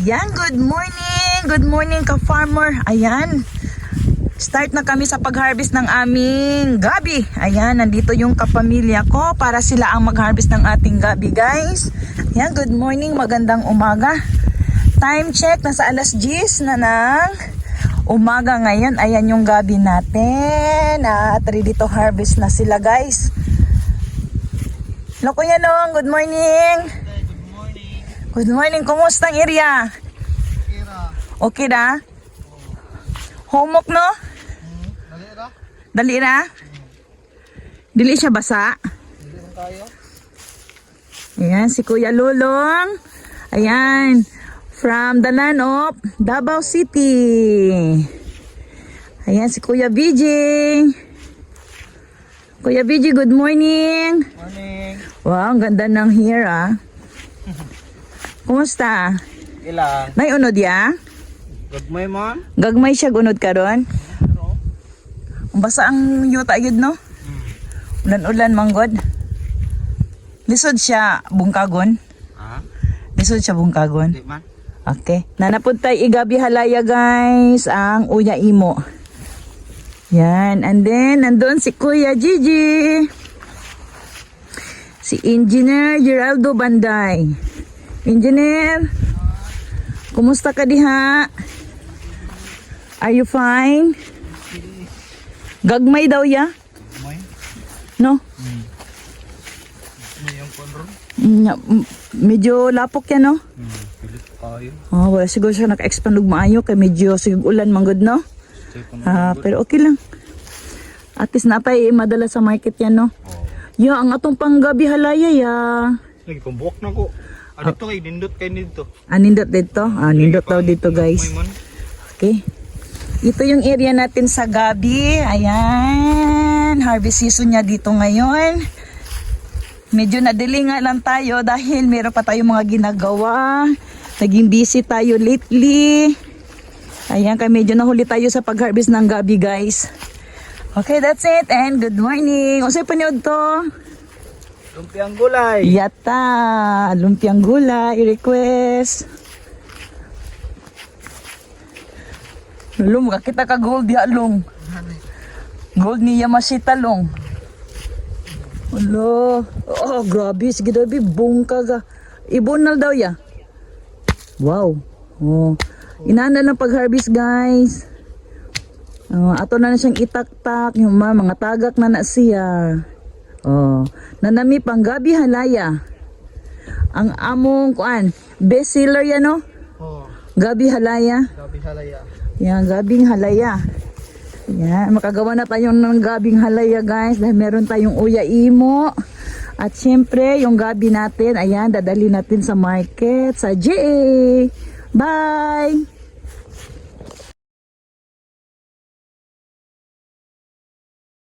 Yan, good morning! Good morning ka-farmer. Ayan, start na kami sa pag-harvest ng aming gabi. Ayan, nandito yung kapamilya ko para sila ang mag-harvest ng ating gabi, guys. Ayan, good morning, magandang umaga. Time check, nasa alas 10 na ng umaga ngayon. Ayan yung gabi natin. At ready to harvest na sila, guys. Hello, Kuya Nong, good morning. Good morning, kumusta ang area? Okay na? Humok, no? Dali na? Dili siya basa? Ayan, si Kuya Lulong. Ayan, from the land of Davao City. Ayan, si Kuya BJ. Kuya BJ, good morning. Morning. Wow, ang ganda ng hair, ah. Kumusta? Ilang? May unod ya? Good morning, ma'am. Gagmay siya unod karon. Basa ang yuta yun, no? Ulan-ulan manggod. Lisod siya bungkagon. Ha? Lisod siya bungkagon. Hindi man. Okay. Nanapod tayo igabi halaya, guys. Ang Uya Imo. Yan. And then, nandun si Kuya Gigi. Si Engineer Geraldo Banday. Engineer, kumusta ka diha? Are you fine? Gagmay daw ya? May? No? May yung konron? Medyo lapok yan, no? Pilit kayo. Oh, wala siguro siya naka-expand og maayo kay medyo siguro ulan manggod, no? Pero okay lang. At least napay madala sa market yan, no? Yo, ang atong panggabi halaya ya. Lagi pambuok na ko. Dito kay nindot kay nito. Nindot dito? Nindot daw dito, guys. Okay. Ito yung area natin sa gabi. Ayan. Harvest season niya dito ngayon. Medyo nadili nga lang tayo dahil meron pa tayong mga ginagawa. Naging busy tayo lately. Ayan, kaya medyo nahuli tayo sa pag-harvest ng gabi, guys. Okay, that's it. And good morning. Unsay panood to? Lumpiang gulay. Yata, lumpiang gulay, request. Lum, kita ka gold ya, Lum. Gold ni Yamashita, Lum. Hello. Oh, grabe, sige daw, bungka ga. Ibonal daw ya. Wow. Oh. Inana ng pag-harvest, guys. Ato na siyang itaktak, yung mga tagak na siya. Oh, nanami pang gabi halaya. Ang among kuan, best seller yan, no? Oh, Gabi halaya. gabi halaya. Yan, gabing halaya. Yan, makagawa na tayo ng gabing halaya, guys, dahil meron tayong Uya Imo. At syempre, yung gabi natin, ayan, dadali natin sa market, sa JA. Bye!